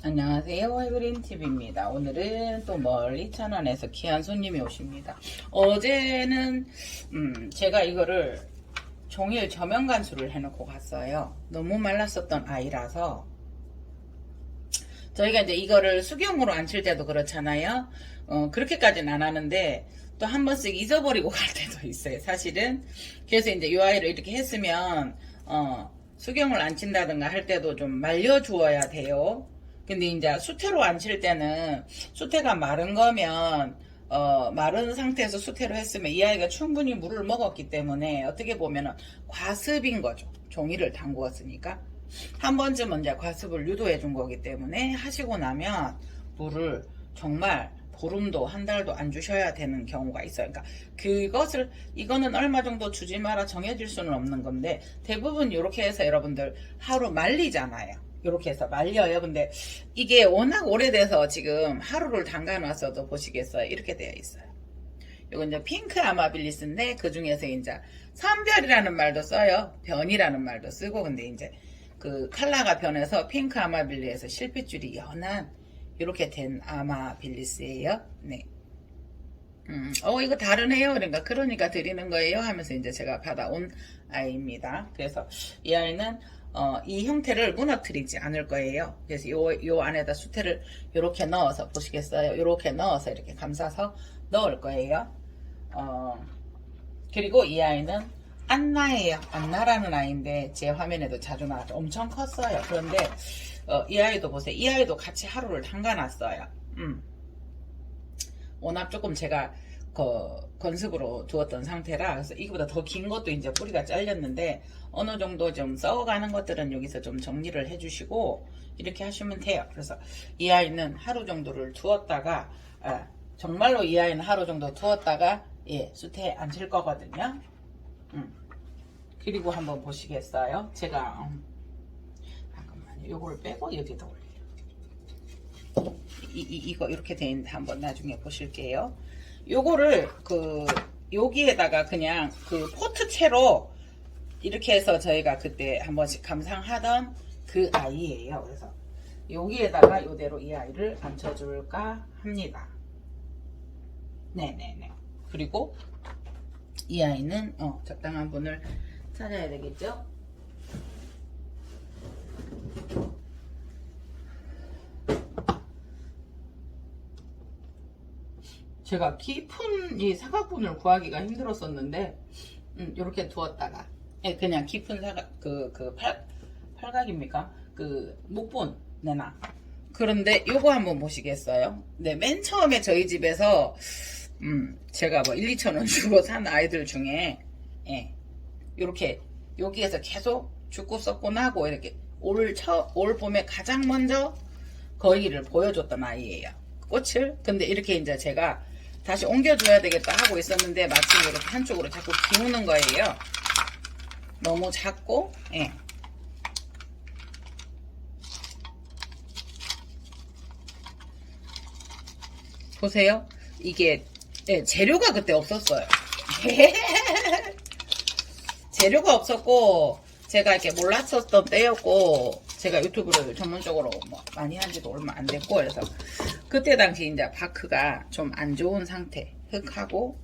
안녕하세요. 하이그린TV입니다. 오늘은 또 멀리 천안에서 귀한 손님이 오십니다. 어제는 제가 이거를 종일 저면 간수를 해놓고 갔어요. 너무 말랐었던 아이라서 저희가 이제 이거를 수경으로 앉힐 때도 그렇잖아요. 그렇게까지는 안 하는데 또 한 번씩 잊어버리고 갈 때도 있어요. 사실은. 그래서 이제 이 아이를 이렇게 했으면 수경을 앉힌다든가 할 때도 좀 말려주어야 돼요. 근데 이제 수태로 앉힐 때는 수태가 마른 거면 마른 상태에서 수태로 했으면 이 아이가 충분히 물을 먹었기 때문에 어떻게 보면은 과습인 거죠. 종이를 담그었으니까 한 번쯤은 이제 과습을 유도해 준 거기 때문에 하시고 나면 물을 정말 보름도 한 달도 안 주셔야 되는 경우가 있어요. 그러니까 이거는 얼마 정도 주지 마라 정해질 수는 없는 건데 대부분 이렇게 해서 여러분들 하루 말리잖아요. 이렇게 해서 말려요. 근데 이게 워낙 오래돼서 지금 하루를 담가 놨어도 보시겠어요. 이렇게 되어 있어요. 이건 이제 핑크 아마빌리스인데 그 중에서 이제 선별이라는 말도 써요. 변이라는 말도 쓰고 근데 이제 그 컬러가 변해서 핑크 아마빌리에서 실핏줄이 연한 이렇게 된 아마빌리스예요. 네. 이거 다르네요. 그러니까 드리는 거예요 하면서 이제 제가 받아온 아이입니다. 그래서 이 아이는 이 형태를 무너뜨리지 않을 거예요. 그래서 요 안에다 수태를 이렇게 넣어서 보시겠어요? 이렇게 넣어서 이렇게 감싸서 넣을 거예요. 그리고 이 아이는 안나예요. 안나라는 아이인데 제 화면에도 자주 나왔죠. 엄청 컸어요. 그런데 이 아이도 보세요. 이 아이도 같이 하루를 담가놨어요. 워낙 조금 제가 건습으로 두었던 상태라 그래서 이거보다 더 긴 것도 이제 뿌리가 잘렸는데 어느 정도 좀 썩어가는 것들은 여기서 좀 정리를 해주시고 이렇게 하시면 돼요. 그래서 이 아이는 하루 정도를 두었다가 정말로 이 아이는 하루 정도 두었다가 수태에 앉힐 거거든요. 그리고 한번 보시겠어요? 제가 잠깐만요. 요거를 빼고 여기다 올려요. 이거 이렇게 돼 있는데 한번 나중에 보실게요. 요거를 여기에다가 그냥 포트채로 이렇게 해서 저희가 그때 한 번씩 감상하던 그 아이예요. 그래서 여기에다가 요대로 이 아이를 앉혀줄까 합니다. 네네네. 그리고 이 아이는 적당한 분을 찾아야 되겠죠? 제가 깊은 이 사각분을 구하기가 힘들었었는데 이렇게 두었다가 그냥 깊은 사각 팔각입니까? 목분 내나 그런데 요거 한번 보시겠어요? 네, 맨 처음에 저희 집에서 제가 뭐 1, 2천원 주고 산 아이들 중에 이렇게 여기에서 계속 죽고 썩고 나고 이렇게 올 봄에 가장 먼저 거위를 보여줬던 아이예요. 꽃을. 근데 이렇게 이제 제가 다시 옮겨줘야 되겠다 하고 있었는데 마침 이렇게 한쪽으로 자꾸 기우는 거예요. 너무 작고 보세요. 이게 재료가 그때 없었어요. 재료가 없었고 제가 이렇게 몰랐었던 때였고 제가 유튜브를 전문적으로 많이 한 지도 얼마 안 됐고 그래서 그때 당시 이제 바크가 좀 안 좋은 상태 흙하고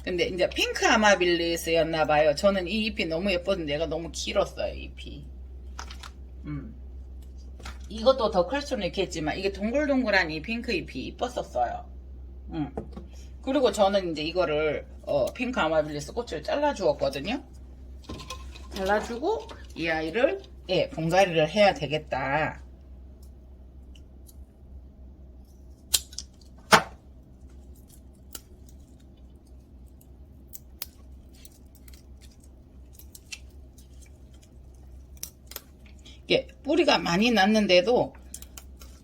근데 이제 핑크 아마빌리스였나 봐요. 저는 이 잎이 너무 예뻤는데 얘가 너무 길었어요. 잎이 이것도 더 클 수는 있겠지만 이게 동글동글한 이 핑크 잎이 이뻤었어요. 그리고 저는 이제 이거를 핑크 아마빌리스 꽃을 잘라 주었거든요. 잘라주고 이 아이를 분갈이를 해야 되겠다. 이게 뿌리가 많이 났는데도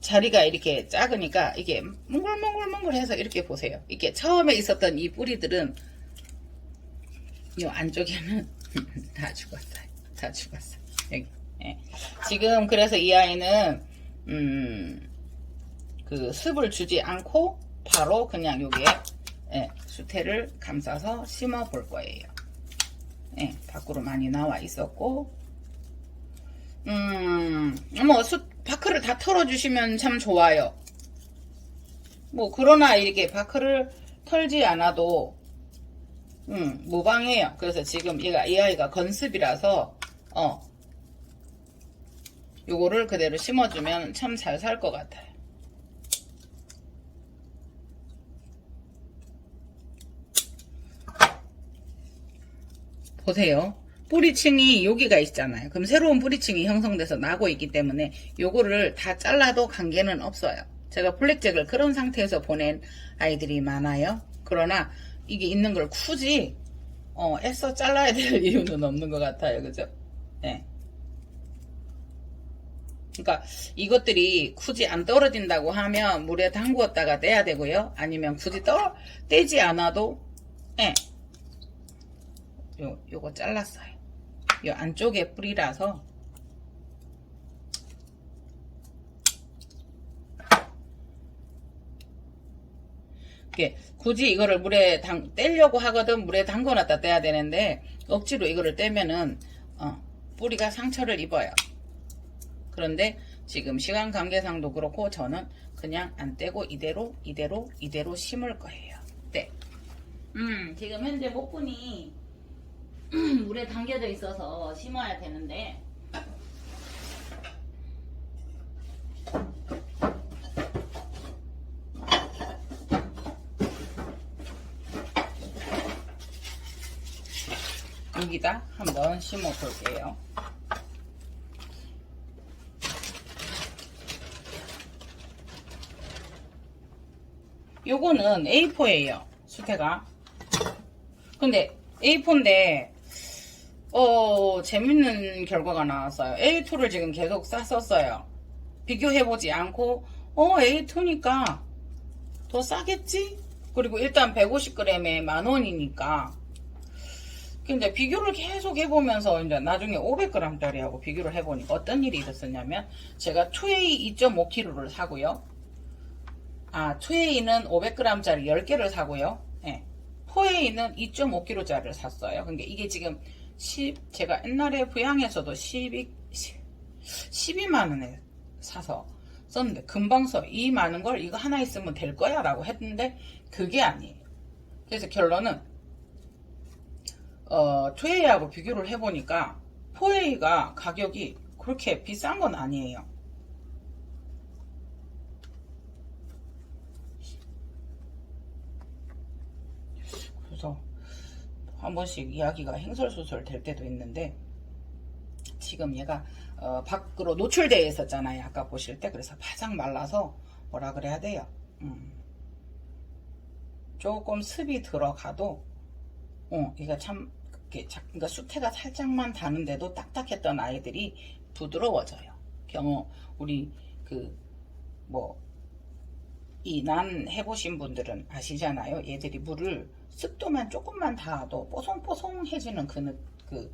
자리가 이렇게 작으니까 이게 몽글몽글몽글해서 이렇게 보세요. 이게 처음에 있었던 이 뿌리들은 이 안쪽에는 다 죽었어요. 다 죽었어요. 여기. 지금 그래서 이 아이는 습을 주지 않고 바로 그냥 여기에 수태를 감싸서 심어 볼 거예요. 밖으로 많이 나와 있었고 바크를 다 털어주시면 참 좋아요. 뭐 그러나 이렇게 바크를 털지 않아도 무방해요. 그래서 지금 이 아이가 건습이라서 요거를 그대로 심어주면 참 잘 살 것 같아요. 보세요. 뿌리층이 여기가 있잖아요. 그럼 새로운 뿌리층이 형성돼서 나고 있기 때문에 요거를 다 잘라도 관계는 없어요. 제가 블랙잭을 그런 상태에서 보낸 아이들이 많아요. 그러나 이게 있는 걸 굳이 애써 잘라야 될 이유는 없는 것 같아요. 그죠? 네. 그러니까 이것들이 굳이 안 떨어진다고 하면 물에 담구었다가 떼야 되고요. 아니면 굳이 떼지 않아도 요거 잘랐어요. 요 안쪽에 뿌리라서 굳이 이거를 물에 떼려고 하거든 물에 담궈놨다 떼야 되는데 억지로 이거를 떼면은 뿌리가 상처를 입어요. 그런데 지금 시간 관계상도 그렇고 저는 그냥 안 떼고 이대로 심을 거예요. 네. 지금 현재 목분이 물에 담겨져 있어서 심어야 되는데 여기다 한번 심어 볼게요. 요거는 A4예요. 수태가. 근데 A4인데 재밌는 결과가 나왔어요. A2를 지금 계속 쌌었어요. 비교해보지 않고 A2니까 더 싸겠지? 그리고 일단 150g에 10,000원이니까 근데 비교를 계속 해보면서 이제 나중에 500g짜리하고 비교를 해보니까 어떤 일이 있었냐면 제가 2A 2.5kg를 사고요. 2A는 500g짜리 10개를 사고요. 네. 4A는 2.5kg짜리를 샀어요. 그러니까 이게 지금 제가 옛날에 부양에서도 12만원에 사서 썼는데 금방 써. 이 많은 걸 이거 하나 있으면 될 거야 라고 했는데 그게 아니에요. 그래서 결론은 2A하고 비교를 해보니까 4A가 가격이 그렇게 비싼 건 아니에요. 그래서 한 번씩 이야기가 행설수설 될 때도 있는데 지금 얘가 밖으로 노출되어 있었잖아요. 아까 보실 때. 그래서 바짝 말라서 뭐라 그래야 돼요. 조금 습이 들어가도 얘가 참 그러니까 수태가 살짝만 다는데도 딱딱했던 아이들이 부드러워져요. 우리 이 난 해보신 분들은 아시잖아요. 얘들이 물을 습도만 조금만 닿아도 뽀송뽀송해지는 그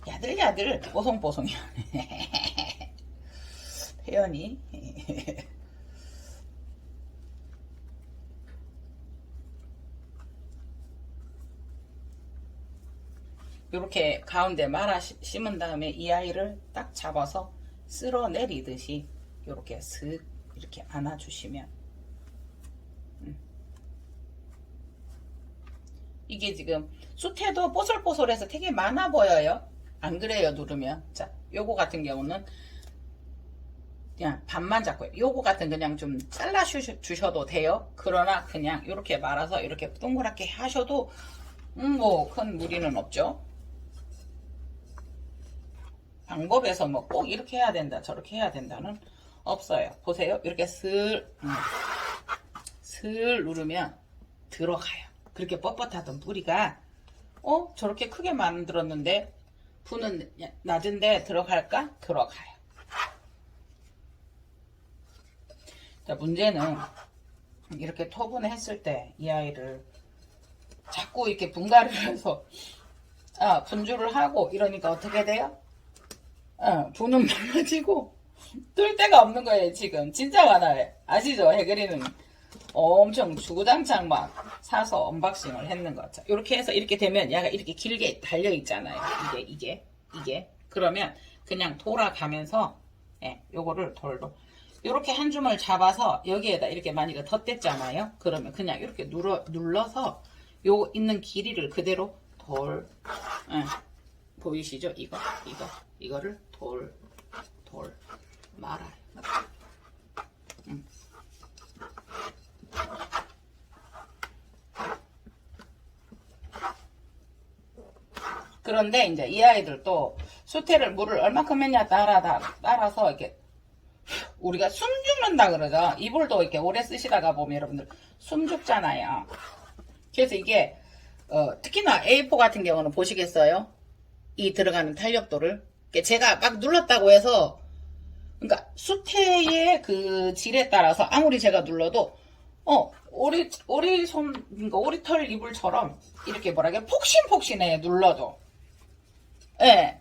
야들야들 뽀송뽀송이 표현이 이렇게 가운데 말아 심은 다음에 이 아이를 딱 잡아서 쓸어내리듯이 이렇게 슥 이렇게 안아주시면 이게 지금 수태도 뽀솔뽀솔해서 되게 많아 보여요. 안 그래요? 누르면. 자, 요거 같은 경우는 그냥 반만 잡고요. 요거 같은 그냥 좀 잘라 주셔도 돼요. 그러나 그냥 이렇게 말아서 이렇게 동그랗게 하셔도 뭐 큰 무리는 없죠. 방법에서 뭐 꼭 이렇게 해야 된다 저렇게 해야 된다는 없어요. 보세요. 이렇게 슬 누르면 들어가요. 그렇게 뻣뻣하던 뿌리가 저렇게 크게 만들었는데 부는 낮은데 들어갈까? 들어가요. 자, 문제는 이렇게 토분을 했을 때 이 아이를 자꾸 이렇게 분갈이를 해서 분주를 하고 이러니까 어떻게 돼요? 부는 많아지고 뜰 데가 없는 거예요. 지금 진짜 많아요. 아시죠? 해그리는 엄청 주구장창 막 사서 언박싱을 했는 거죠. 이렇게 해서 이렇게 되면 얘가 이렇게 길게 달려 있잖아요. 이게 그러면 그냥 돌아가면서 예, 요거를 돌돌. 요렇게 한 줌을 잡아서 여기에다 이렇게 만약에 덧댔잖아요. 그러면 그냥 이렇게 눌러서 요 있는 길이를 그대로 돌, 예, 보이시죠? 이거를 돌 말아요. 그런데 이제 이 아이들도 수태를 물을 얼마큼 했냐 따라서 이렇게 우리가 숨 죽는다 그러죠. 이불도 이렇게 오래 쓰시다가 보면 여러분들 숨 죽잖아요. 그래서 이게 특히나 A4 같은 경우는 보시겠어요? 이 들어가는 탄력도를 제가 막 눌렀다고 해서 그러니까 수태의 그 질에 따라서 아무리 제가 눌러도 그러니까 오리털 이불처럼 이렇게 뭐라게 폭신폭신해 눌러도. 예.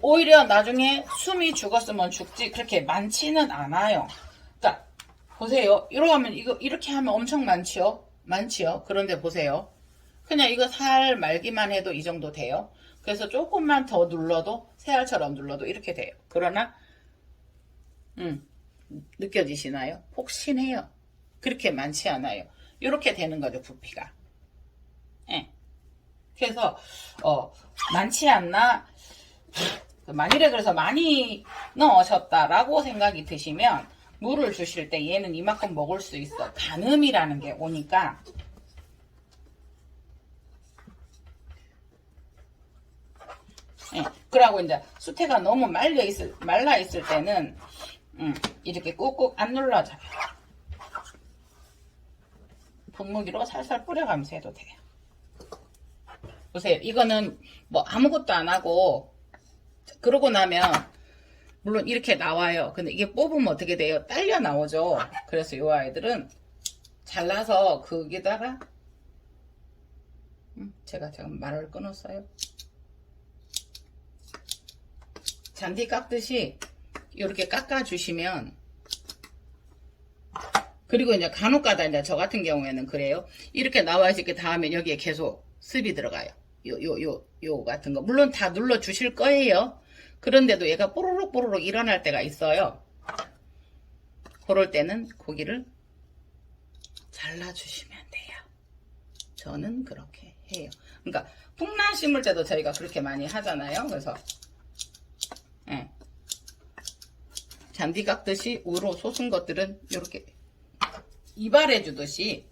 오히려 나중에 숨이 죽었으면 죽지 그렇게 많지는 않아요. 그러니까 보세요. 이렇게 하면 엄청 많지요. 그런데 보세요. 그냥 이거 살 말기만 해도 이 정도 돼요. 그래서 조금만 더 눌러도 새알처럼 눌러도 이렇게 돼요. 그러나 느껴지시나요? 폭신해요. 그렇게 많지 않아요. 이렇게 되는 거죠, 부피가. 예. 그래서 많지 않나 만일에 그래서 많이 넣으셨다라고 생각이 드시면 물을 주실 때 얘는 이만큼 먹을 수 있어. 가늠이라는 게 오니까 예, 그러고 이제 수태가 너무 말라 있을 때는 이렇게 꾹꾹 안 눌러져요. 분무기로 살살 뿌려가면서 해도 돼요. 보세요. 이거는 뭐 아무것도 안 하고 그러고 나면 물론 이렇게 나와요. 근데 이게 뽑으면 어떻게 돼요? 딸려 나오죠. 그래서 이 아이들은 잘라서 거기다가 제가 지금 말을 끊었어요. 잔디 깎듯이 이렇게 깎아주시면 그리고 이제 간혹가다 이제 저 같은 경우에는 그래요. 이렇게 나와서 이렇게 닿으면 여기에 계속 습이 들어가요. 요 같은 거. 물론 다 눌러 주실 거예요. 그런데도 얘가 뽀로록 일어날 때가 있어요. 그럴 때는 고기를 잘라주시면 돼요. 저는 그렇게 해요. 그러니까 풍란 심을 때도 저희가 그렇게 많이 하잖아요. 그래서 예. 잔디 깎듯이 우로 솟은 것들은 이렇게 이발해 주듯이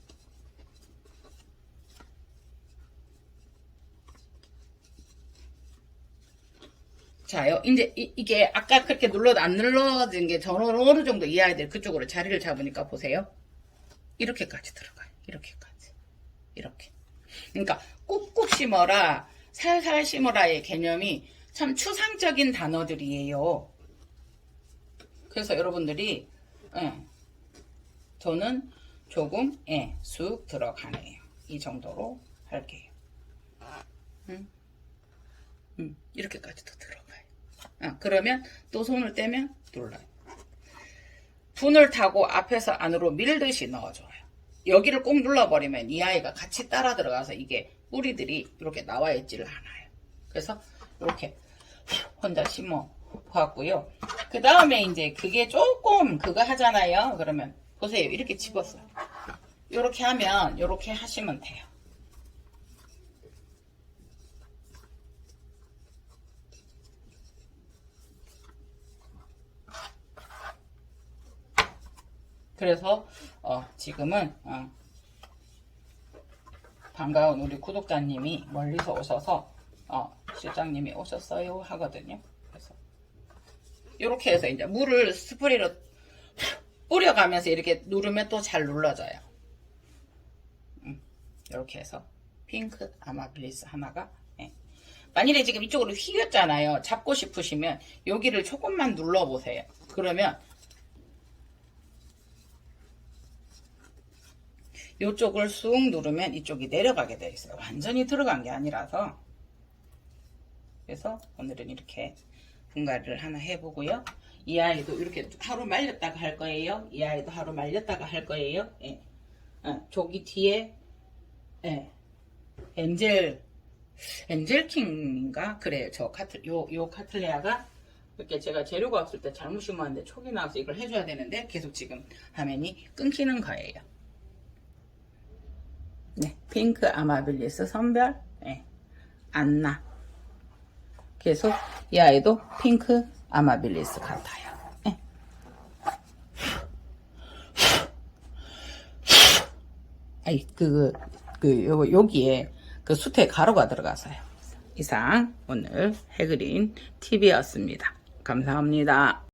자요. 이제 이게 아까 그렇게 눌러도 안 눌러진 게 저는 어느 정도 이 아이들 그쪽으로 자리를 잡으니까 보세요. 이렇게까지 들어가요. 이렇게까지. 이렇게. 그러니까 꾹꾹 심어라, 살살 심어라의 개념이 참 추상적인 단어들이에요. 그래서 여러분들이 저는 조금 쑥 들어가네요. 이 정도로 할게요. 이렇게까지도 들어가요. 그러면 또 손을 떼면 눌러요. 분을 타고 앞에서 안으로 밀듯이 넣어줘요. 여기를 꼭 눌러버리면 이 아이가 같이 따라 들어가서 이게 뿌리들이 이렇게 나와 있지를 않아요. 그래서 이렇게 혼자 심어 보았고요. 그 다음에 이제 그게 조금 그거 하잖아요. 그러면 보세요. 이렇게 집었어요. 이렇게 하면 이렇게 하시면 돼요. 그래서 지금은 반가운 우리 구독자님이 멀리서 오셔서 실장님이 오셨어요 하거든요. 그래서 이렇게 해서 이제 물을 스프레이로 뿌려가면서 이렇게 누르면 또 잘 눌러져요. 이렇게 해서 핑크 아마빌리스 하나가 만일에 지금 이쪽으로 휘겼잖아요. 잡고 싶으시면 여기를 조금만 눌러보세요. 그러면 이쪽을 쑥 누르면 이쪽이 내려가게 되어 있어요. 완전히 들어간 게 아니라서. 그래서 오늘은 이렇게 분갈이를 하나 해보고요. 이 아이도 이렇게 하루 말렸다가 할 거예요. 이 아이도 하루 말렸다가 할 거예요. 저기 뒤에 엔젤킹인가 그래요. 요 카틀레아가 이렇게 제가 재료가 없을 때 잘못 심었는데 촉이 나와서 이걸 해줘야 되는데 계속 지금 화면이 끊기는 거예요. 네, 핑크 아마빌리스 선별. 네, 안나. 계속 이 아이도 핑크 아마빌리스 같아요. 네. 아이, 여기에 그 숯에 가루가 들어가서요. 이상 오늘 해그린 TV였습니다. 감사합니다.